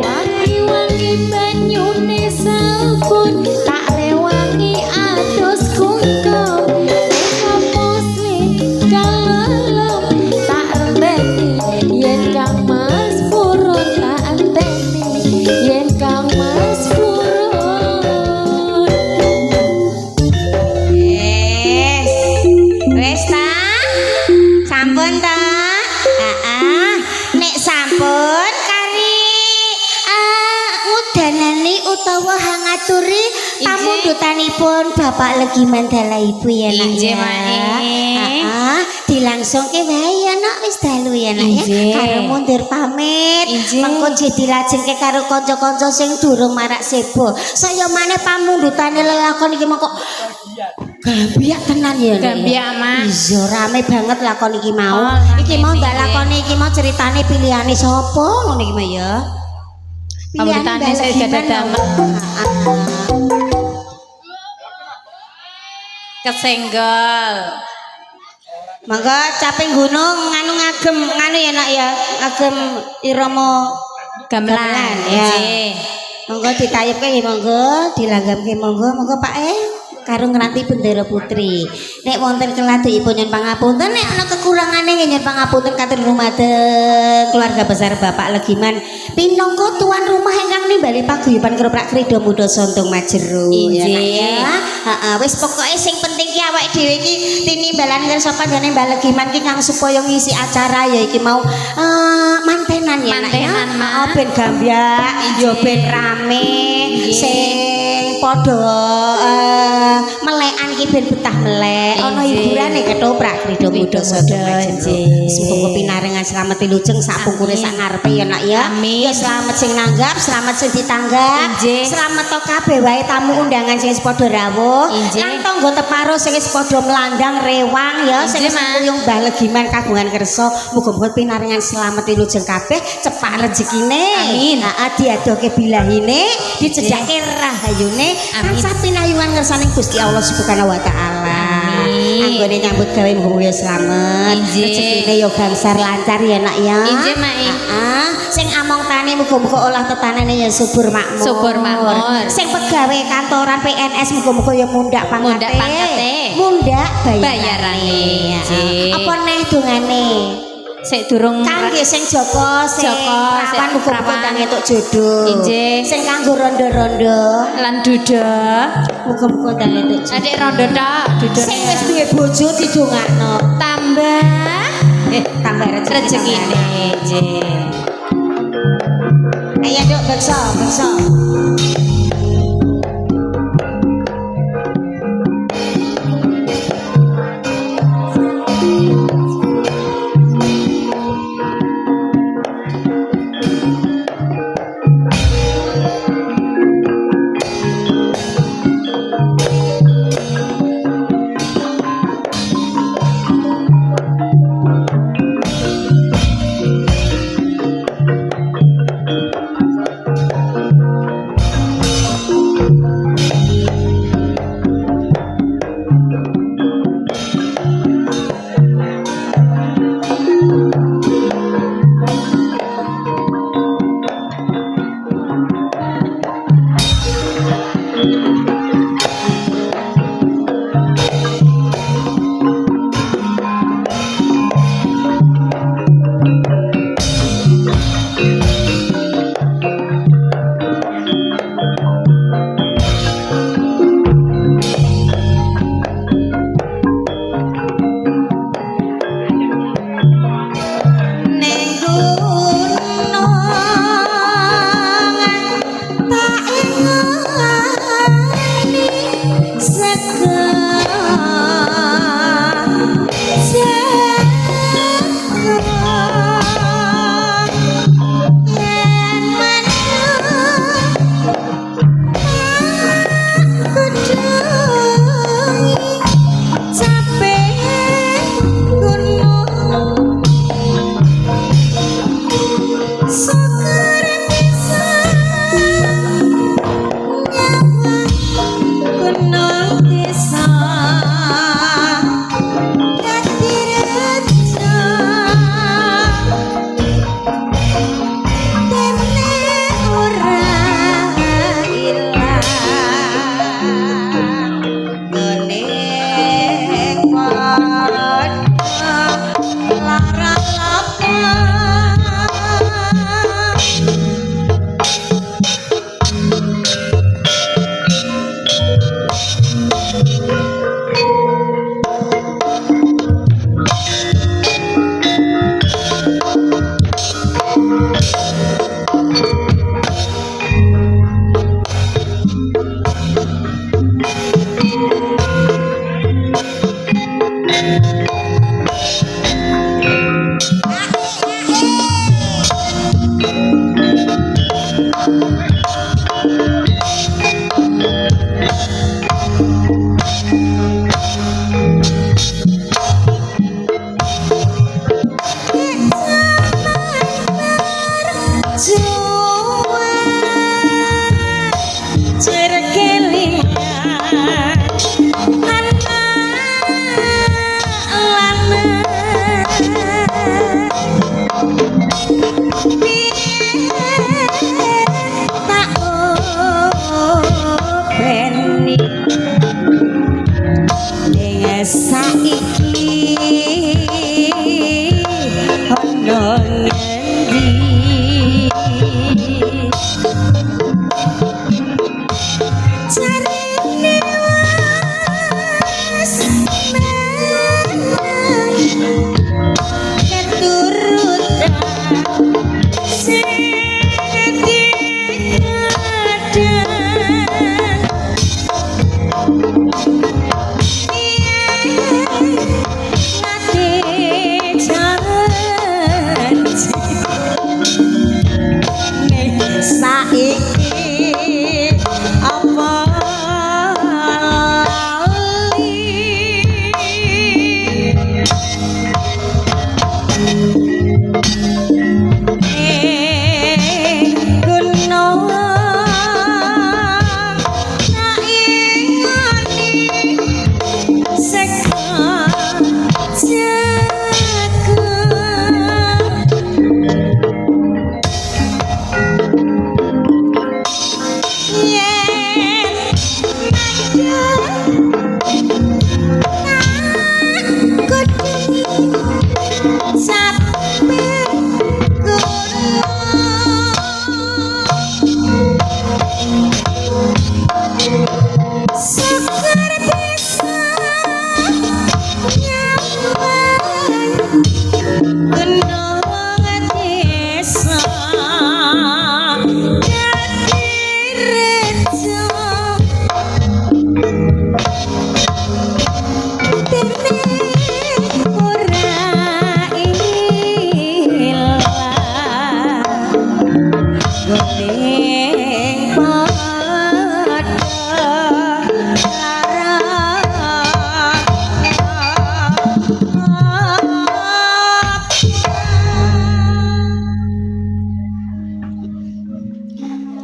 Wangi-wangi banyune sabun tak rewangi adus kungkum musli kalem tak renteni yen Kang Mas Purun tak enteni yen Kang Mas Purun. Wes ta? Sampun ta? Nek sampun kari ngudanani utawa hangaturi pamundutanipun Bapak Legi Mandala Ibu ya nak Injih, ya. Mak. Dilangsungke wae ya nak wis dalu ya nak ya. Injih. Karo mundur pamit. Injih. Mengko dilajengke karo kanca-kanca sing durung marak sebo. Saya maneh pamundutane lelakon iki mengko Gambiak tenan ya. Nak, ya? Gambiak, Mak. Iya rame banget lakon iki mau. Oh, Iki mau ndak rame, lakone iki mau ceritane pilihane sapa ngono iki mah ya. Pamundutane Pilihane saya Mbak gak Legiman, damel. mau. Kesenggol. Mangga caping gunung nganu ngagem nganu ya nak ya. Ngagem irama Gamelan. ya. Injih. Monggo ditayepke nggih monggo, dilanggamke monggo Pak karo ngranti bendera putri. Nek wonten keladukipun nyuwun pangapunten, nek ana kekurangane nggih nyuwun pangapunten katur dumateng keluarga besar Bapak Legiman pinangka tuan rumah ingkang nimbali paguyuban Kroprak Krida Muda Sondong Majero. Ya, Nak, ya. Heeh, wis pokoke sing penting ki awake dhewe iki tinimbalan ngersa panjane Mbak Legiman ki kang supaya ngisi acara ya iki mau mantenan ya Nak ya. Mantenan, Mak. Oh, ben gambiak, yo ben rame, sing padha melekan ki ben betah melek. Ana Injih. hiburane ketoprak Krida Muda Sondong Majero. Injih. Semoga pinarengan slamet wilujeng sak pungkure sak ngarepe ya Nak ya. Amin. Ya slamet sing nanggap, slamet sing ditanggap. Injih. Slamet to kabeh wae tamu undangan sing wis padha rawuh. Injih. Lan tangga teparo sing wis padha melandang rewang ya sing Injih, wis Mak. kuyung Mbah Legiman kagungan kersa. Muga-muga pinarengan slamet wilujeng kabeh, cepak rezekine. Amin. Heeh, diadohke bilahine, dicedhake rahayune, Amin. tansah pinayungan ngersane Gusti Allah Subhanahu wa taala. Amin. Anggone nyambut gawe muga slamet. Injih. Rezekine ya gangsar lancar ya Nak ya. Injih, Mak. Sing among tani muga-muga olah tetanane ya subur makmur. Subur makmur. Sing pegawe kantoran PNS muga-muga ya mundhak pangkate. Mundhak pangkate. Mundhak bayarane. Bayarane. Injih. Apa neh dongane? Sik durung Kangge sing Joko, sing Joko, sing prawan muga-muga prawan. ndang entuk jodoh. Injih. Sing kanggo rondo-rondo lan duda. muga-muga ndang entuk jodoh. Adik rondo tok, duda. Sing wis duwe bojo didongakno. tambah Tambah rezeki. rezekine. Injih. Ayo Dok, bekso.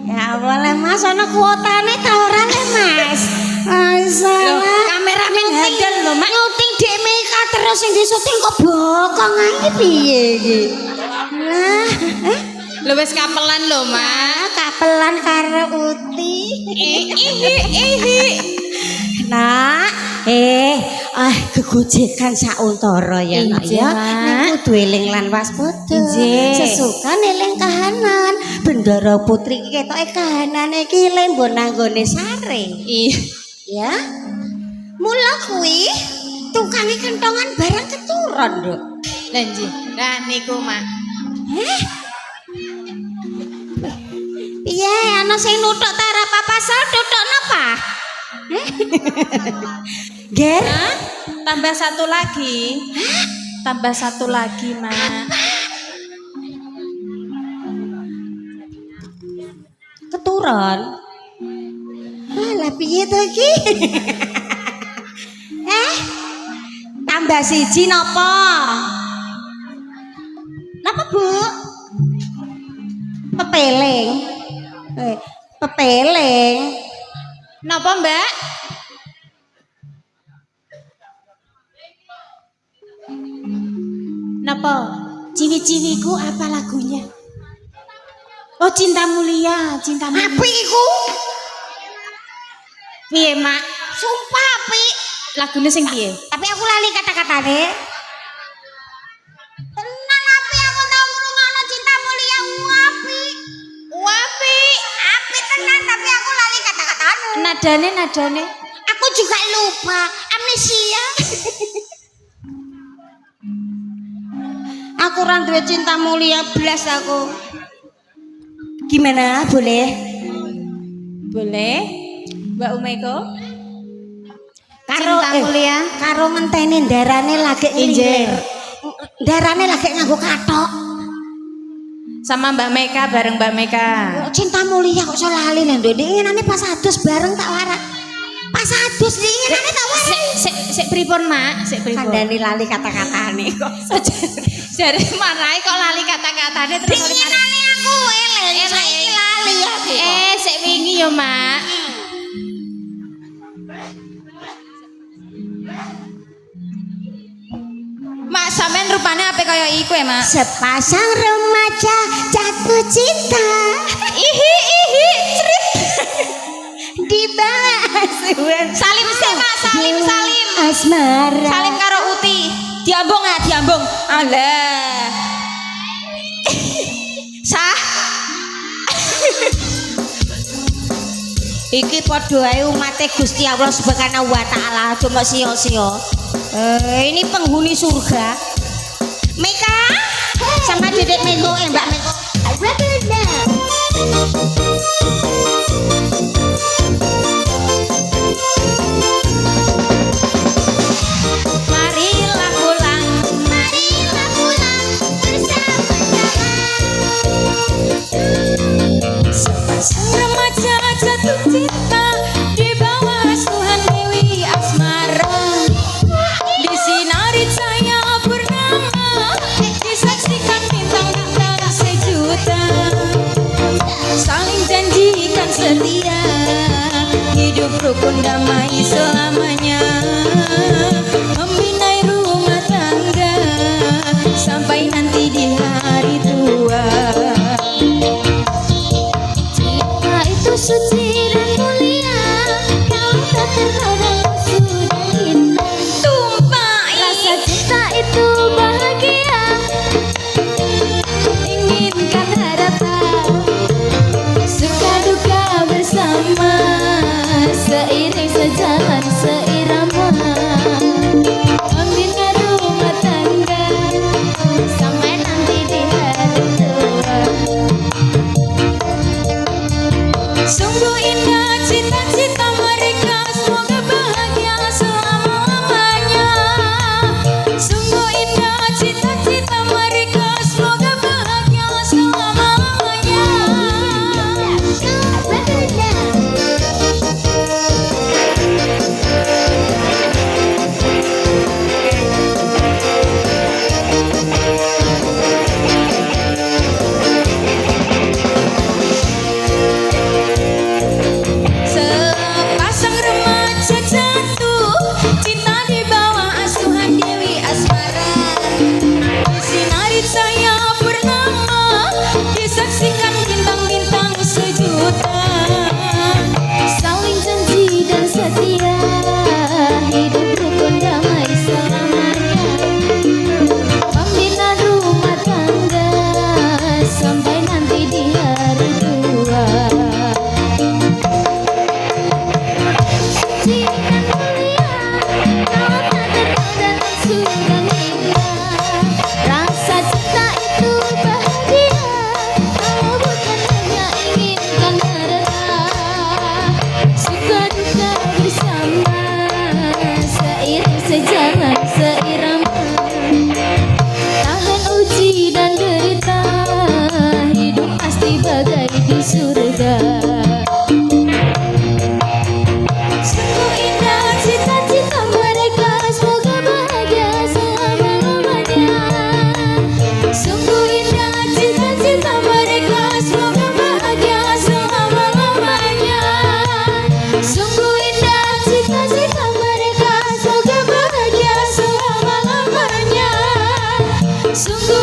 Ya boleh Mas, ana kuotane ta ora le Mas? Masalah kameramen hadal lho, Mak. Nyuting Dek Meka terus sing disuting kok bokong ae piye iki? Lah, Lho wis kapelan lho, Mak. kapelan karo Uti. Nak, gegojekan sauntara ya nak Injih, ya. Mak. Ning kudu eling lan waspada. Injih. Sesukan eling kahanan. Bendara putri iki ketoke kahanane iki lembon nanggone sare. Ya. Mula kuwi tukange kentongan barang keturun, Nduk. Lah nggih. Lah niku, Mak. Piye ana sing nuthuk ta ora apa-apa sal tuthuk napa? Ger, Tambah satu lagi. Tambah satu lagi, Mak. keturun. Lah piye to iki? Tambah siji napa? Napa, Bu? Pepeling. Pepeling. Napa, Mbak? Napa? Ciwi-ciwiku apa lagunya? Oh, Cinta Mulia, Cinta Mulia. Apik iku. Piye, Mak? Sumpah apik. Lagune sing piye? Tapi aku lali kata-katane. Tenan apik aku tau ngrungokno Cinta Mulia apik. Apik. Apik tenan tapi aku lali kata-katane. Nadane. Aku juga lupa, amnesia. Aku ora duwe Cinta Mulia blas aku. Gimana? Boleh? Boleh? Mbak Umeko? Karo Cinta Mulia. karo ngenteni darane lagi Injil. ngilir. Darane lagi nganggo kathok. Sama Mbak Meka, bareng Mbak Meka. Cinta Mulia kok iso lali lho, Nduk. Inginane pas adus bareng tak warak. Pas adus inginane tak warak. Sik pripun, Mak? Sik pripun? Kandhani lali kata-katane kok. Jare marahi kok lali kata-katane terus Inginane aku eling, saiki lali ya. sik wingi yo, Mak. Mak sampean rupane ape kaya iku ya, Mak? Sepasang remaja jatuh cinta Crit. di bawah asuhan Salim sik, Mak, salim. asmara. Salim karo Uti. Diambung ya, diambung. Alah. Sah. Iki padha ae umate Gusti Allah Subhanahu wa taala, cuma sia-sia. Ini penghuni surga. Meka sama Dedek Meko, Mbak Meko. Marilah pulang. Remaja jatuh cinta di bawah asuhan Dewi Asmara. Disinari cahaya purnama, disaksikan bintang tak sungguh